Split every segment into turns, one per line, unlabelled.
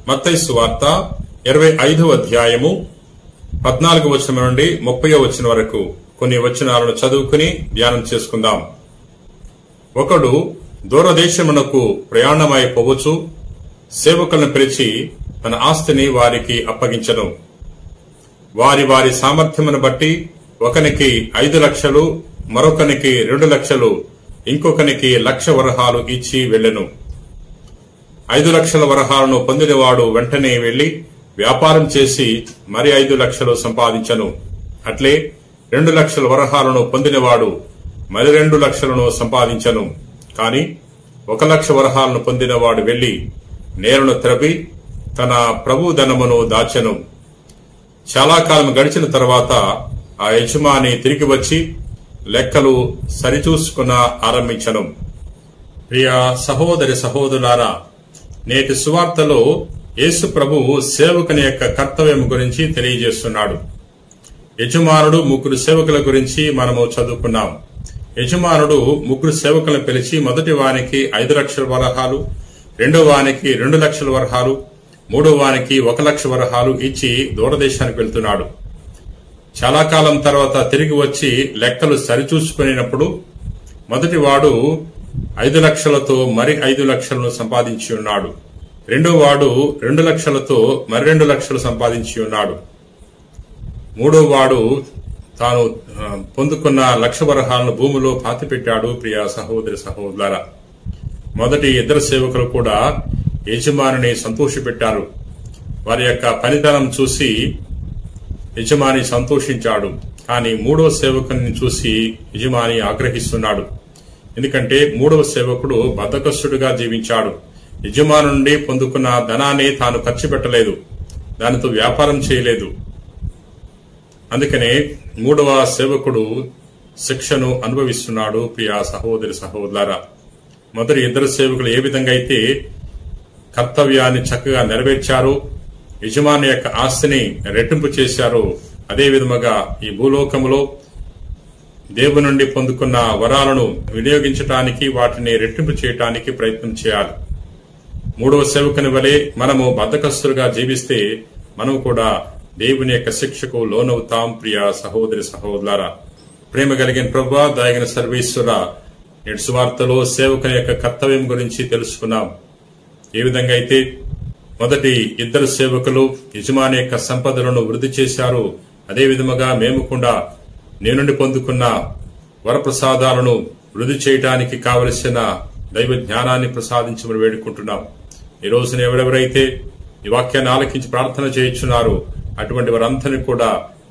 మత్తయి సువార్త 25వ అధ్యాయము 14వ వచనం నుండి 30వ వచనం వరకు కొన్ని వచనాలను చదువుకుని ధ్యానం చేసుకుందాం. ఒకడు దూరదేశమునకు ప్రయాణమై పోవచ్చు, సేవకులను పిలిచి తన ఆస్తిని వారికి అప్పగించెను. వారి వారి సామర్థ్యమును బట్టి ఒకనికి 5 లక్షలు, మరొకనికి 2 లక్షలు, ఇంకొకనికి 1,00,000 వరహాలు ఇచ్చి వెళ్లెను. 5 లక్షల వరహాలను పొందినవాడు వెంటనే వెళ్లి వ్యాపారం చేసి మరి 5 లక్షలు సంపాదించను. అట్లే 2 లక్షల వరహాలను పొందినవాడు మరి 2 లక్షలను సంపాదించను. కాని 1 లక్ష వరహాలను పొందినవాడు వెళ్లి నేలను త్రవ్వి తన ప్రభు ధనమును దాచెను. చాలా కాలం గడిచిన తర్వాత ఆ యజమాని తిరిగి వచ్చి లెక్కలు సరిచూసుకున్న ఆరంభించను. ప్రియ సహోదరి సహోదరులారా, నేటి సువార్తలో యేసు ప్రభువు సేవకుని యొక్క కర్తవ్యం గురించి తెలియజేస్తున్నాడు. యజమానుడు 3 సేవకుల గురించి మనము చదువుకున్నాం. యజమానుడు 3 సేవకులను పిలిచి మొదటి వానికి 5 లక్షల వరహాలు, రెండో వానికి 2 లక్షల వరహాలు, మూడో వానికి 1 లక్ష వరహాలు ఇచ్చి దూరదేశానికి వెళ్తున్నాడు. చాలా కాలం తర్వాత తిరిగి వచ్చి లెక్కలు సరిచూసుకునేటప్పుడు మొదటి వాడు 5 లక్షలతో మరి 5 లక్షలను సంపాదించి ఉన్నాడు. రెండో వాడు 2 లక్షలతో మరి 2 లక్షలు సంపాదించి ఉన్నాడు. మూడో వాడు తాను పొందుకున్న 1,00,000 వరహాలను భూమిలో పాతిపెట్టాడు. ప్రియ సహోదరి సహోదరులారా, మొదటి 2 సేవకులు కూడా యజమానిని సంతోషపెట్టారు. వారి యొక్క పనితనం చూసి యజమాని సంతోషించాడు. కానీ 3వ సేవకుని చూసి యజమాని ఆగ్రహిస్తున్నాడు. ఎందుకంటే 3వ సేవకుడు బద్ధకస్తుడిగా జీవించాడు. యజమాని నుండి పొందుకున్న ధనాన్ని తాను ఖర్చు పెట్టలేదు, దానితో వ్యాపారం చేయలేదు. అందుకనే 3వ సేవకుడు శిక్షను అనుభవిస్తున్నాడు. ప్రియ సహోదరి సహోదరులారా, మొదటి 2 సేవకులు ఏ విధంగా అయితే కర్తవ్యాన్ని చక్కగా నెరవేర్చారో, యజమాని యొక్క ఆస్తిని రెట్టింపు చేశారో, అదే విధముగా ఈ భూలోకములో దేవుని నుండి పొందుకున్న వరాలను వినియోగించటానికి, వాటిని రెట్టింపు చేయటానికి ప్రయత్నం చేయాలి. 3వ సేవకుని వలె మనము బద్ధకస్తులుగా జీవిస్తే మనం కూడా దేవుని యొక్క శిక్షకు లోనవుతాం. ప్రియ సహోదరి సహోదరులారా, ప్రేమ కలిగిన ప్రభువా, దయగల సర్వేశ్వరా, నేటి సువార్తలో సేవకుని యొక్క కర్తవ్యం గురించి తెలుసుకున్నాం. ఏ విధంగా అయితే మొదటి 2 సేవకులు యజమాని యొక్క సంపదలను వృద్ధి చేశారు, అదే విధముగా మేము కూడా నీ నుండి పొందుకున్న వరప్రసాదాలను వృద్ధి చేయడానికి కావలసిన దైవ జ్ఞానాన్ని ప్రసాదించమని వేడుకుంటున్నాం. ఈ రోజున ఎవరెవరైతే ఈ వాక్యాన్ని ఆలకించి ప్రార్థన చేయించున్నారో అటువంటి వారందరినీ కూడా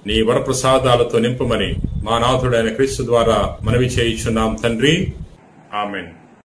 నీ వరప్రసాదాలతో నింపమని మా నాథుడైన క్రీస్తు ద్వారా మనవి చేయించున్నాం తండ్రి. ఆమెన్.